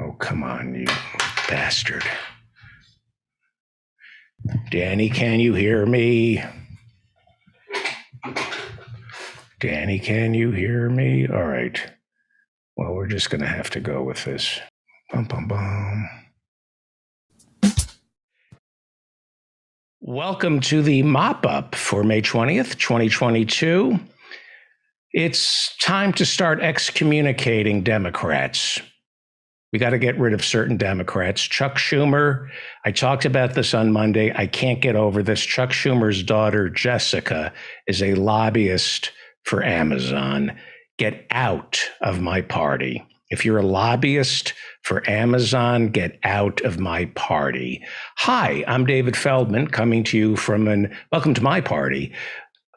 Oh, come on, you bastard. Danny, can you hear me? Danny, can you hear me? All right. Well, we're just going to have to go with this. Bum, bum, bum. Welcome to the mop-up for May 20th, 2022. It's time to start excommunicating Democrats. We got to get rid of certain Democrats. Chuck Schumer, I talked about this on Monday. I can't get over this. Chuck Schumer's daughter, Jessica, is a lobbyist for Amazon. Get out of my party. If you're a lobbyist for Amazon, get out of my party. Hi, I'm David Feldman, coming to you from welcome to my party.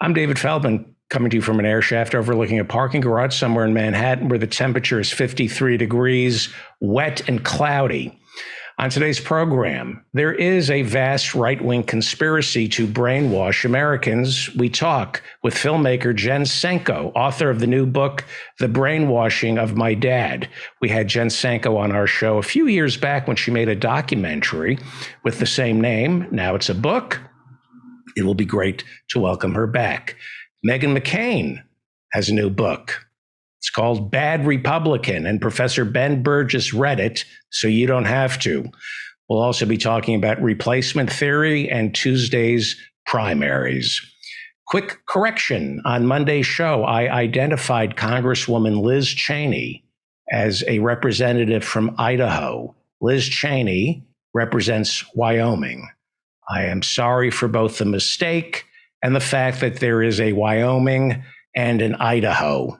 I'm David Feldman, coming to you from an air shaft overlooking a parking garage somewhere in Manhattan where the temperature is 53 degrees, wet and cloudy. On today's program, there is a vast right-wing conspiracy to brainwash Americans. We talk with filmmaker Jen Senko, author of the new book, The Brainwashing of My Dad. We had Jen Senko on our show a few years back when she made a documentary with the same name. Now it's a book. It will be great to welcome her back. Meghan McCain has a new book. It's called Bad Republican, and Professor Ben Burgess read it, so you don't have to. We'll also be talking about replacement theory and Tuesday's primaries. Quick correction. On Monday's show, I identified Congresswoman Liz Cheney as a representative from Idaho. Liz Cheney represents Wyoming. I am sorry for both the mistake and the fact that there is a Wyoming and an Idaho.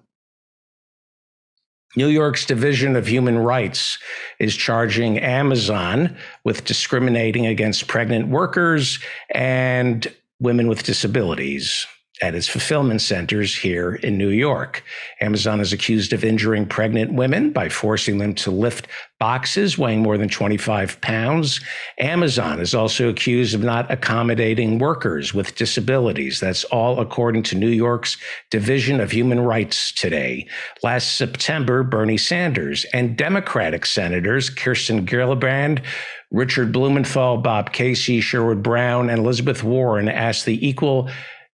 New York's Division of Human Rights is charging Amazon with discriminating against pregnant workers and women with disabilities at its fulfillment centers here in New York. Amazon is accused of injuring pregnant women by forcing them to lift boxes weighing more than 25 pounds. Amazon is also accused of not accommodating workers with disabilities. That's all according to New York's Division of Human Rights today. Last September, Bernie Sanders and Democratic senators Kirsten Gillibrand, Richard Blumenthal, Bob Casey, Sherwood Brown, and Elizabeth Warren asked the Equal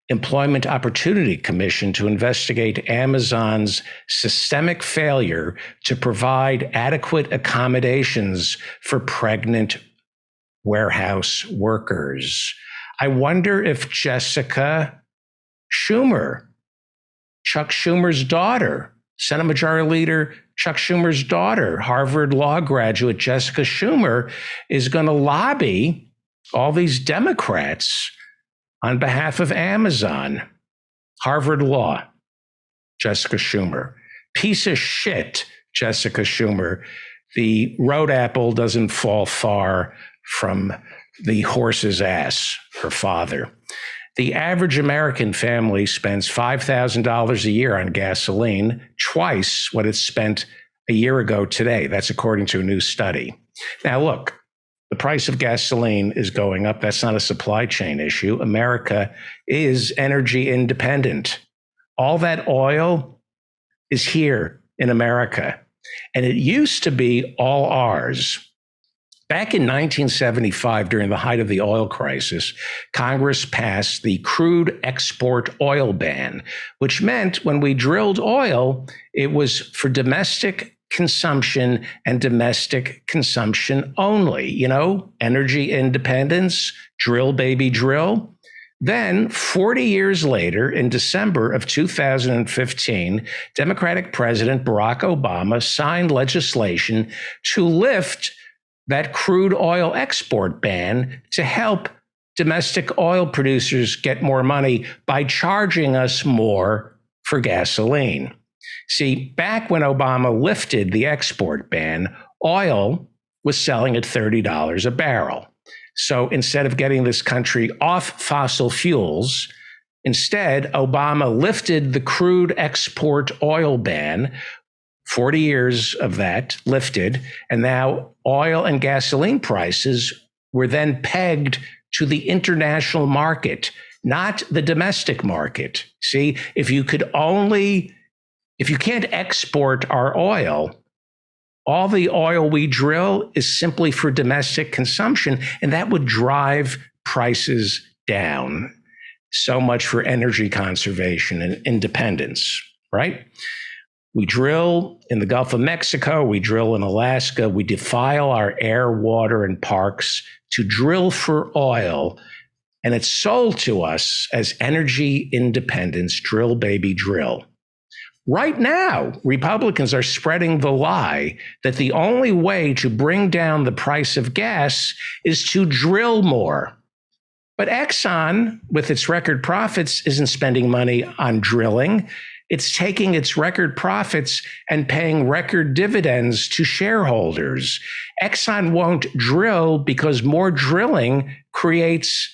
Employment Opportunity Commission to investigate Amazon's systemic failure to provide adequate accommodations for pregnant warehouse workers. I wonder if Jessica Schumer, Chuck Schumer's daughter, Senate Majority Leader Chuck Schumer's daughter, Harvard Law graduate Jessica Schumer, is going to lobby all these Democrats on behalf of Amazon. Harvard Law, Jessica Schumer. Piece of shit, Jessica Schumer. The road apple doesn't fall far from the horse's ass, her father. The average American family spends $5,000 a year on gasoline, twice what it spent a year ago today. That's according to a new study. Now, look, the price of gasoline is going up. That's not a supply chain issue. America is energy independent. All that oil is here in America, and it used to be all ours. Back in 1975, during the height of the oil crisis, Congress passed the crude export oil ban, which meant when we drilled oil, it was for domestic consumption and domestic consumption only. You know, energy independence, drill, baby, drill. Then 40 years later, in December of 2015, Democratic President Barack Obama signed legislation to lift that crude oil export ban to help domestic oil producers get more money by charging us more for gasoline. See, back when Obama lifted the export ban, oil was selling at $30 a barrel. So instead of getting this country off fossil fuels, instead, Obama lifted the crude export oil ban, 40 years of that lifted, and now oil and gasoline prices were then pegged to the international market, not the domestic market. See, if you can't export our oil, All the oil we drill is simply for domestic consumption, and that would drive prices down. So much for energy conservation and independence, right? We drill in the Gulf of Mexico, we drill in Alaska, we defile our air, water, and parks to drill for oil, and it's sold to us as energy independence, drill, baby, drill. Right now, Republicans are spreading the lie that the only way to bring down the price of gas is to drill more. But Exxon, with its record profits, isn't spending money on drilling. It's taking its record profits and paying record dividends to shareholders. Exxon won't drill because more drilling creates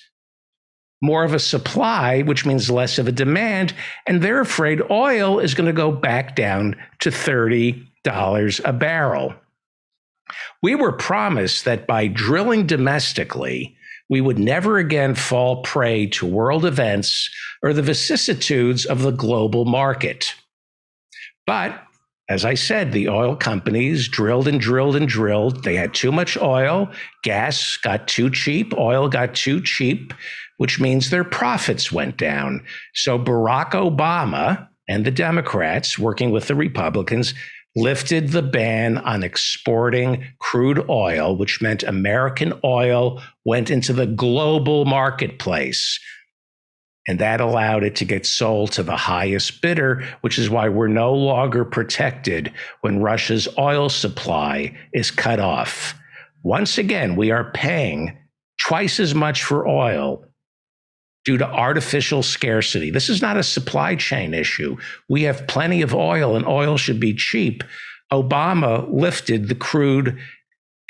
more of a supply, which means less of a demand, and they're afraid oil is going to go back down to $30 a barrel. We were promised that by drilling domestically, we would never again fall prey to world events or the vicissitudes of the global market. But, as I said, the oil companies drilled and drilled and drilled. They had too much oil. Gas got too cheap. Oil got too cheap, which means their profits went down. So Barack Obama and the Democrats, working with the Republicans, lifted the ban on exporting crude oil, which meant American oil went into the global marketplace. And that allowed it to get sold to the highest bidder, which is why we're no longer protected when Russia's oil supply is cut off. Once again, we are paying twice as much for oil due to artificial scarcity. This is not a supply chain issue. We have plenty of oil, and oil should be cheap. Obama lifted the crude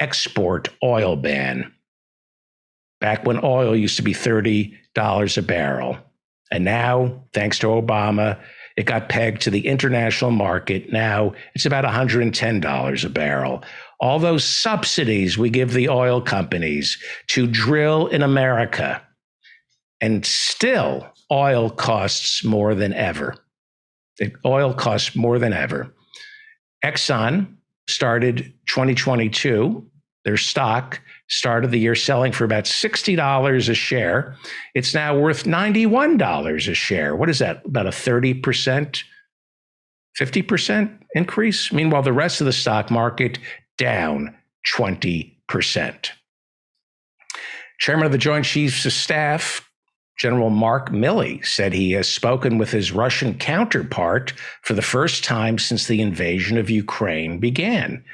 export oil ban back when oil used to be $30 a barrel. And now, thanks to Obama, it got pegged to the international market. Now it's about $110 a barrel. All those subsidies we give the oil companies to drill in America, and still, oil costs more than ever. Oil costs more than ever. Exxon started 2022. Their stock started the year selling for about $60 a share. It's now worth $91 a share. What is that? About a 30%, 50% increase? Meanwhile, the rest of the stock market down 20%. Chairman of the Joint Chiefs of Staff, General Mark Milley, said he has spoken with his Russian counterpart for the first time since the invasion of Ukraine began.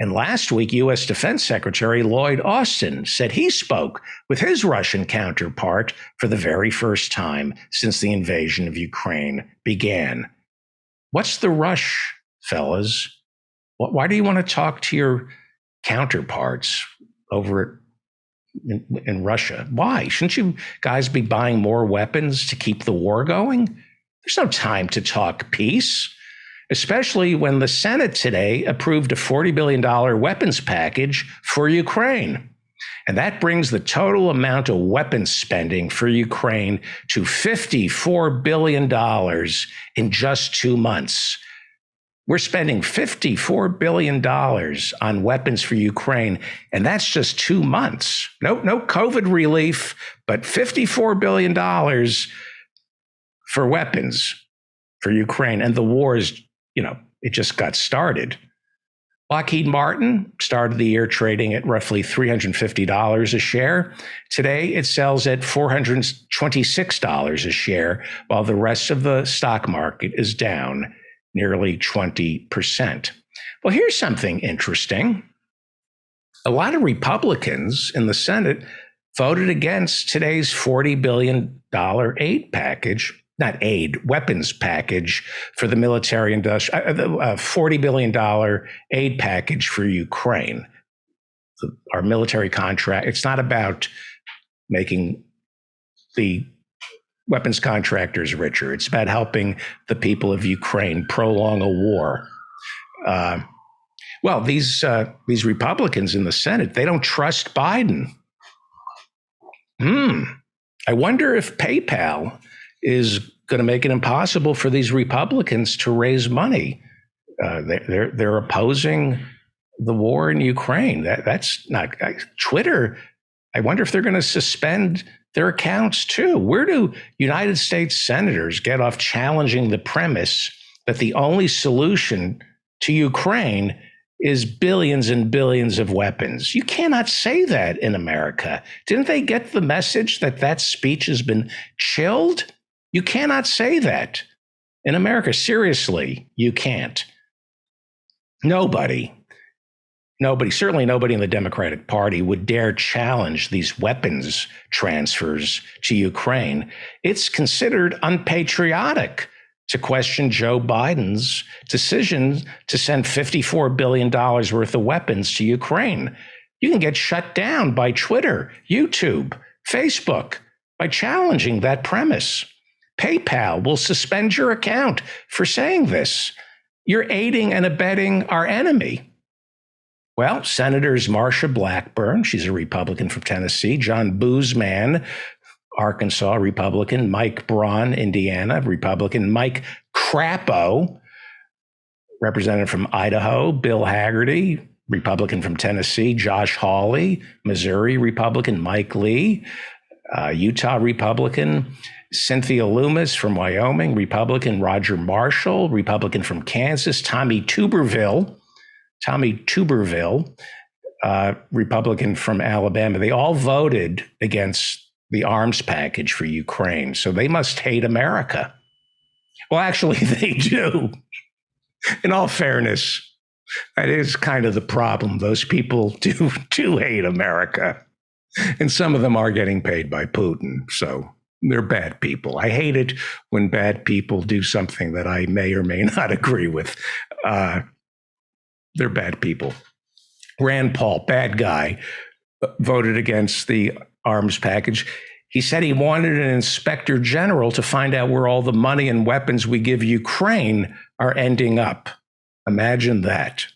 And last week, U.S. Defense Secretary Lloyd Austin said he spoke with his Russian counterpart for the very first time since the invasion of Ukraine began. What's the rush, fellas? Why do you want to talk to your counterparts over in Russia? Why? Shouldn't you guys be buying more weapons to keep the war going? There's no time to talk peace, especially when the Senate today approved a $40 billion weapons package for Ukraine. And that brings the total amount of weapons spending for Ukraine to $54 billion in just 2 months. We're spending $54 billion on weapons for Ukraine, and that's just 2 months. No COVID relief, but $54 billion for weapons for Ukraine. And the war is, it just got started. Lockheed Martin started the year trading at roughly $350 a share. Today, it sells at $426 a share, while the rest of the stock market is down nearly 20%. Well, here's something interesting. A lot of Republicans in the Senate voted against today's $40 billion aid package, not aid, weapons package for the military industrial, $40 billion aid package for Ukraine. Our military contract, it's not about making the weapons contractors richer. It's about helping the people of Ukraine prolong a war. Well, these Republicans in the Senate, they don't trust Biden. I wonder if PayPal is going to make it impossible for these Republicans to raise money. They're opposing the war in Ukraine. That's not Twitter. I wonder if they're going to suspend their accounts too. Where do United States senators get off challenging the premise that the only solution to Ukraine is billions and billions of weapons? You cannot say that in America. Didn't they get the message that that speech has been chilled? You cannot say that in America. Seriously, you can't. Nobody, certainly nobody in the Democratic Party would dare challenge these weapons transfers to Ukraine. It's considered unpatriotic to question Joe Biden's decision to send $54 billion worth of weapons to Ukraine. You can get shut down by Twitter, YouTube, Facebook by challenging that premise. PayPal will suspend your account for saying this. You're aiding and abetting our enemy. Well, Senators Marsha Blackburn, she's a Republican from Tennessee, John Boozman, Arkansas, Republican, Mike Braun, Indiana, Republican, Mike Crapo, representative from Idaho, Bill Haggerty, Republican from Tennessee, Josh Hawley, Missouri, Republican, Mike Lee, Utah, Republican, Cynthia Loomis from Wyoming, Republican, Roger Marshall, Republican from Kansas, Tommy Tuberville, Republican from Alabama. They all voted against the arms package for Ukraine. So they must hate America. Well, actually, they do. In all fairness, that is kind of the problem. Those people do hate America. And some of them are getting paid by Putin. So they're bad people. I hate it when bad people do something that I may or may not agree with. They're bad people. Rand Paul, bad guy, voted against the arms package. He said he wanted an inspector general to find out where all the money and weapons we give Ukraine are ending up. Imagine that.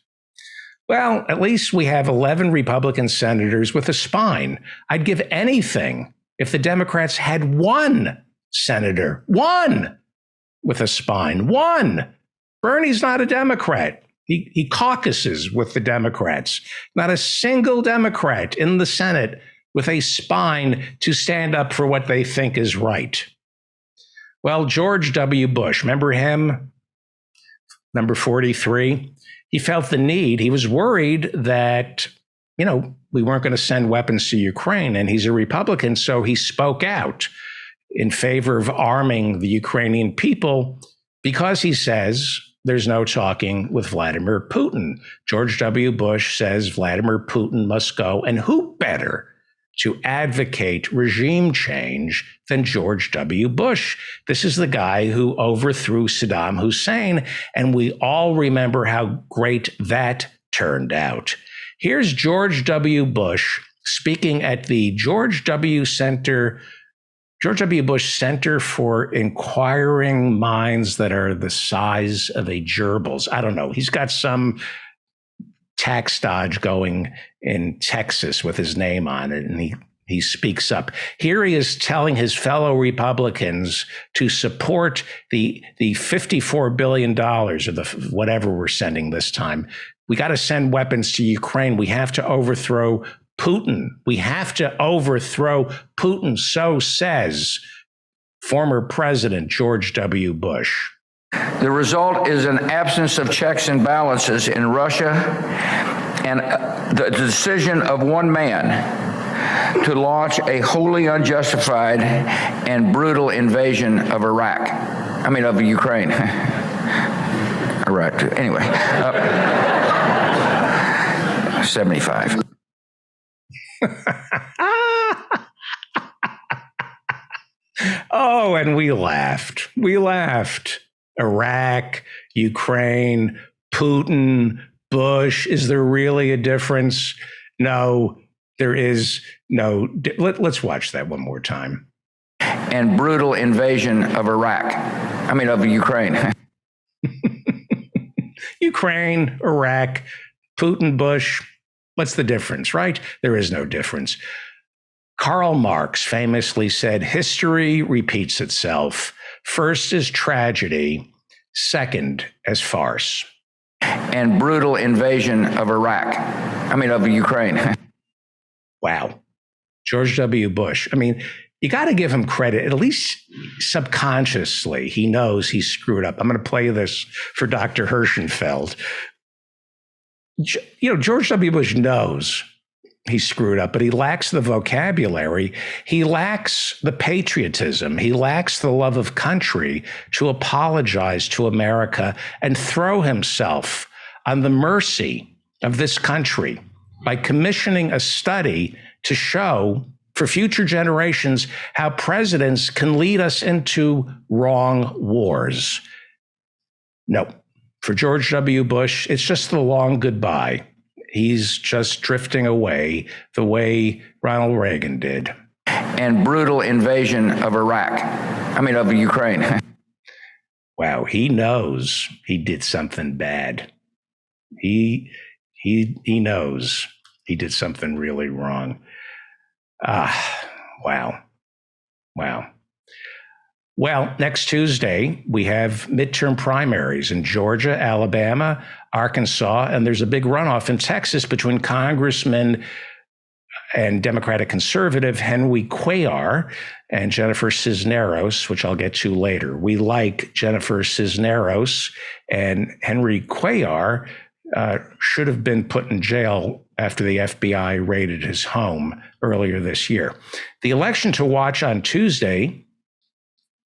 Well, at least we have 11 Republican senators with a spine. I'd give anything if the Democrats had one senator, one with a spine, one. Bernie's not a Democrat. He caucuses with the Democrats. Not a single Democrat in the Senate with a spine to stand up for what they think is right. Well, George W. Bush, remember him? Number 43. He felt the need. He was worried that, we weren't going to send weapons to Ukraine, and he's a Republican, so he spoke out in favor of arming the Ukrainian people because he says there's no talking with Vladimir Putin. George W. Bush says Vladimir Putin must go, and who better to advocate regime change than George W. Bush? This is the guy who overthrew Saddam Hussein, and we all remember how great that turned out. Here's George W. Bush speaking at the George W. Bush Center for Inquiring Minds that are the size of a gerbils. I don't know. He's got some tax dodge going in Texas with his name on it, and he speaks up. Here he is telling his fellow Republicans to support the $54 billion or the whatever we're sending this time. We got to send weapons to Ukraine. We have to overthrow Putin. We have to overthrow Putin, so says former President George W. Bush. The result is an absence of checks and balances in Russia and the decision of one man to launch a wholly unjustified and brutal invasion of of Ukraine. Iraq, anyway. 75. Oh, and we laughed. Iraq, Ukraine, Putin, Bush. Is there really a difference? No, there is no. Let's watch that one more time. And brutal invasion of of Ukraine. Ukraine, Iraq, Putin, Bush. What's the difference, right? There is no difference. Karl Marx famously said, history repeats itself. First as tragedy, second as farce. and brutal invasion of of Ukraine. Wow. George W. Bush. I mean, you got to give him credit, at least subconsciously. He knows he screwed up. I'm going to play this for Dr. Hirschenfeld. George W. Bush knows he screwed up, but he lacks the vocabulary. He lacks the patriotism. He lacks the love of country to apologize to America and throw himself on the mercy of this country by commissioning a study to show for future generations how presidents can lead us into wrong wars. No, for George W. Bush, it's just the long goodbye. He's just drifting away the way Ronald Reagan did. And brutal invasion of of Ukraine. Wow, he knows he did something bad. He knows he did something really wrong. Wow. Well, next Tuesday, we have midterm primaries in Georgia, Alabama, Arkansas, and there's a big runoff in Texas between Congressman and Democratic conservative Henry Cuellar and Jennifer Cisneros, which I'll get to later. We like Jennifer Cisneros, and Henry Cuellar should have been put in jail after the FBI raided his home earlier this year. The election to watch on Tuesday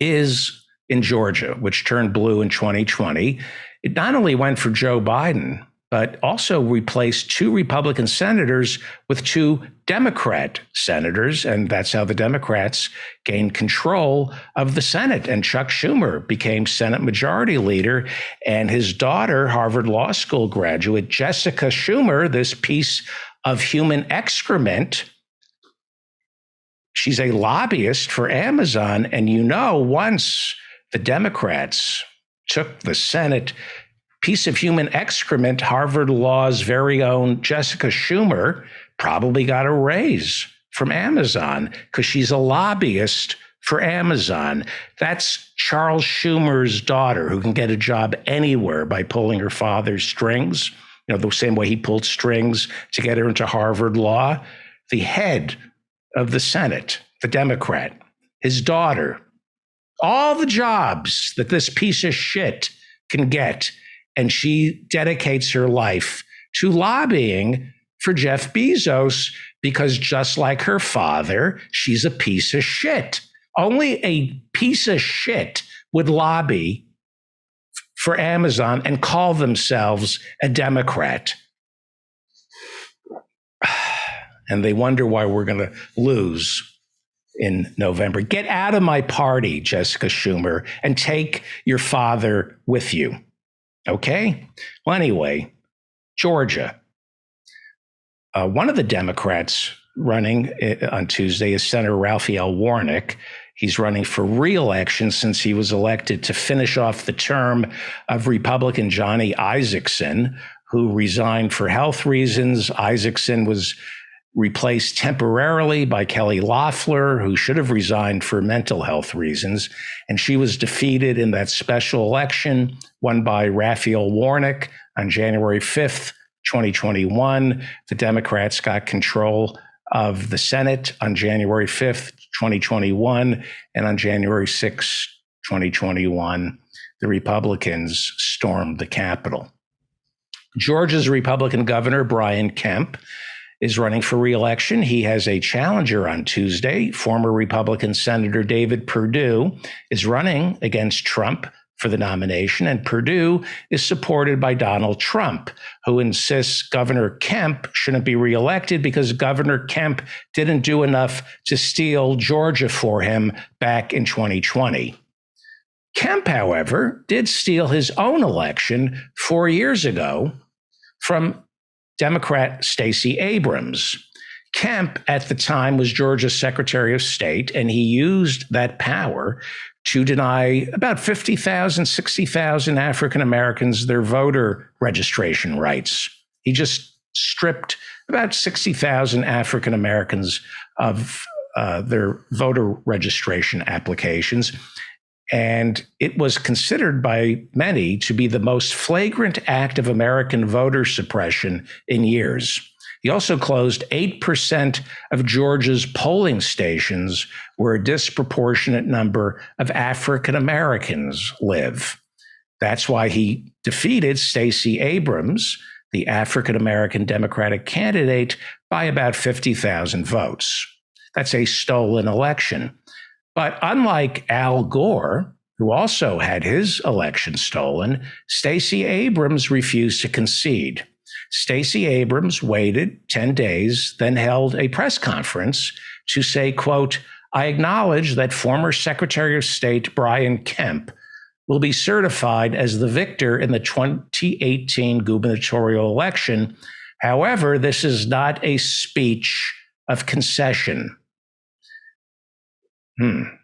is in Georgia, which turned blue in 2020. It not only went for Joe Biden, but also replaced 2 Republican senators with 2 Democrat senators. And that's how the Democrats gained control of the Senate. And Chuck Schumer became Senate Majority Leader. And his daughter, Harvard Law School graduate Jessica Schumer, this piece of human excrement, she's a lobbyist for Amazon. And once the Democrats took the Senate, piece of human excrement, Harvard Law's very own Jessica Schumer probably got a raise from Amazon because she's a lobbyist for Amazon. That's Charles Schumer's daughter, who can get a job anywhere by pulling her father's strings, the same way he pulled strings to get her into Harvard Law. The head of the Senate, the Democrat, his daughter, all the jobs that this piece of shit can get. And she dedicates her life to lobbying for Jeff Bezos because just like her father, she's a piece of shit. Only a piece of shit would lobby for Amazon and call themselves a Democrat. And they wonder why we're going to lose in November. Get out of my party, Jessica Schumer, and take your father with you. Okay? Well, anyway, Georgia. One of the Democrats running on Tuesday is Senator Raphael Warnock. He's running for re-election since he was elected to finish off the term of Republican Johnny Isakson, who resigned for health reasons. Isakson was replaced temporarily by Kelly Loeffler, who should have resigned for mental health reasons. And she was defeated in that special election won by Raphael Warnock on January 5th, 2021. The Democrats got control of the Senate on January 5th, 2021. And on January 6th, 2021, the Republicans stormed the Capitol. Georgia's Republican governor, Brian Kemp, is running for re-election. He has a challenger on Tuesday. Former Republican Senator David Perdue is running against Trump for the nomination, and Perdue is supported by Donald Trump, who insists Governor Kemp shouldn't be reelected because Governor Kemp didn't do enough to steal Georgia for him back in 2020. Kemp, however, did steal his own election 4 years ago from Democrat Stacey Abrams. Kemp, at the time, was Georgia's Secretary of State, and he used that power to deny about 50,000, 60,000 African Americans their voter registration rights. He just stripped about 60,000 African Americans of their voter registration applications. And it was considered by many to be the most flagrant act of American voter suppression in years. He also closed 8% of Georgia's polling stations where a disproportionate number of African Americans live. That's why he defeated Stacey Abrams, the African American Democratic candidate, by about 50,000 votes. That's a stolen election. But unlike Al Gore, who also had his election stolen, Stacey Abrams refused to concede. Stacey Abrams waited 10 days, then held a press conference to say, quote, "I acknowledge that former Secretary of State Brian Kemp will be certified as the victor in the 2018 gubernatorial election. However, this is not a speech of concession." Can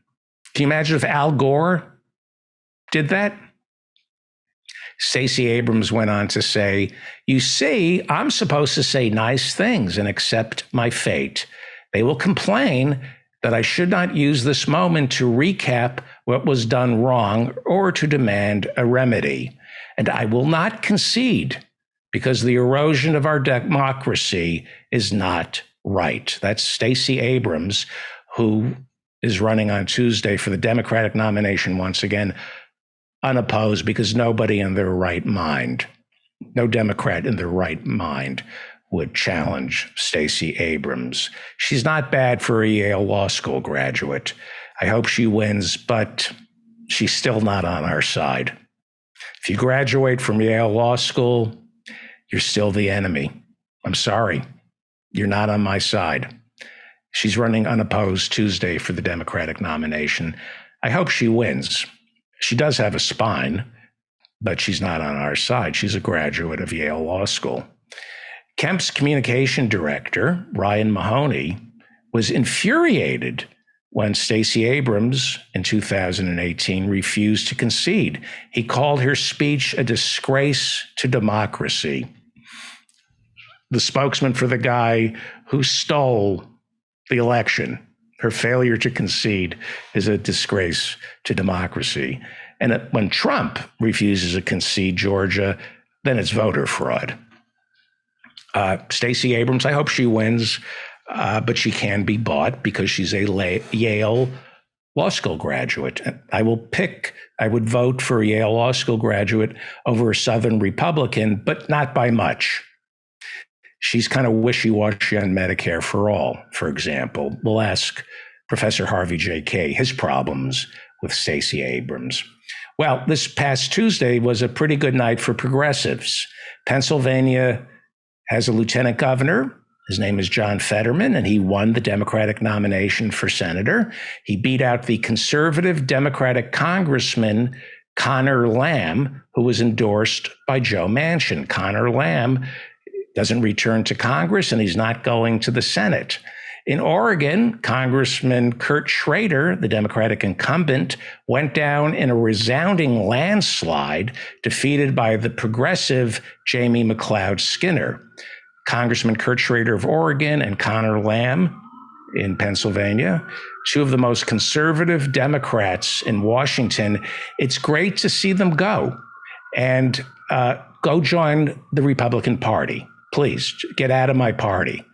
you imagine if Al Gore did that? Stacey Abrams went on to say, "You see, I'm supposed to say nice things and accept my fate. They will complain that I should not use this moment to recap what was done wrong or to demand a remedy. And I will not concede because the erosion of our democracy is not right." That's Stacey Abrams, who is running on Tuesday for the Democratic nomination once again, unopposed, because nobody in their right mind, no Democrat in their right mind, would challenge Stacey Abrams. She's not bad for a Yale Law School graduate. I hope she wins, but she's still not on our side. If you graduate from Yale Law School, you're still the enemy. I'm sorry. You're not on my side. She's running unopposed Tuesday for the Democratic nomination. I hope she wins. She does have a spine, but she's not on our side. She's a graduate of Yale Law School. Kemp's communication director, Ryan Mahoney, was infuriated when Stacey Abrams in 2018 refused to concede. He called her speech a disgrace to democracy. The spokesman for the guy who stole the election, her failure to concede is a disgrace to democracy. And when Trump refuses to concede Georgia, then it's voter fraud. Stacey Abrams, I hope she wins, but she can be bought because she's a Yale Law School graduate. I would vote for a Yale Law School graduate over a Southern Republican, but not by much. She's kind of wishy-washy on Medicare for all, for example. We'll ask Professor Harvey J. Kaye his problems with Stacey Abrams. Well, this past Tuesday was a pretty good night for progressives. Pennsylvania has a lieutenant governor. His name is John Fetterman, and he won the Democratic nomination for senator. He beat out the conservative Democratic Congressman Conor Lamb, who was endorsed by Joe Manchin. Conor Lamb doesn't return to Congress, and he's not going to the Senate. In Oregon, Congressman Kurt Schrader, the Democratic incumbent, went down in a resounding landslide, defeated by the progressive Jamie McLeod Skinner. Congressman Kurt Schrader of Oregon and Conor Lamb in Pennsylvania, two of the most conservative Democrats in Washington. It's great to see them go and go join the Republican Party. Please get out of my party.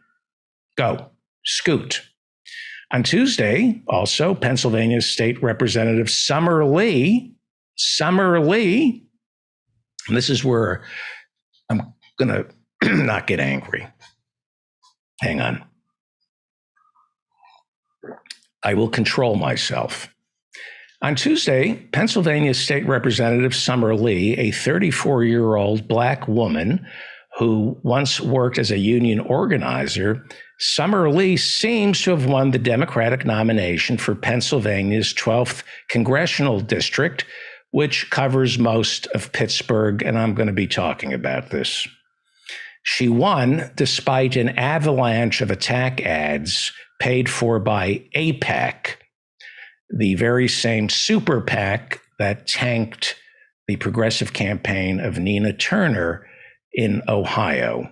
Go. Scoot. On Tuesday, also, Pennsylvania State Representative Summer Lee, and this is where I'm going to not get angry. Hang on. I will control myself. On Tuesday, Pennsylvania State Representative Summer Lee, a 34-year-old Black woman who once worked as a union organizer, Summer Lee seems to have won the Democratic nomination for Pennsylvania's 12th congressional district, which covers most of Pittsburgh, and I'm going to be talking about this. She won despite an avalanche of attack ads paid for by AIPAC, the very same super PAC that tanked the progressive campaign of Nina Turner in Ohio.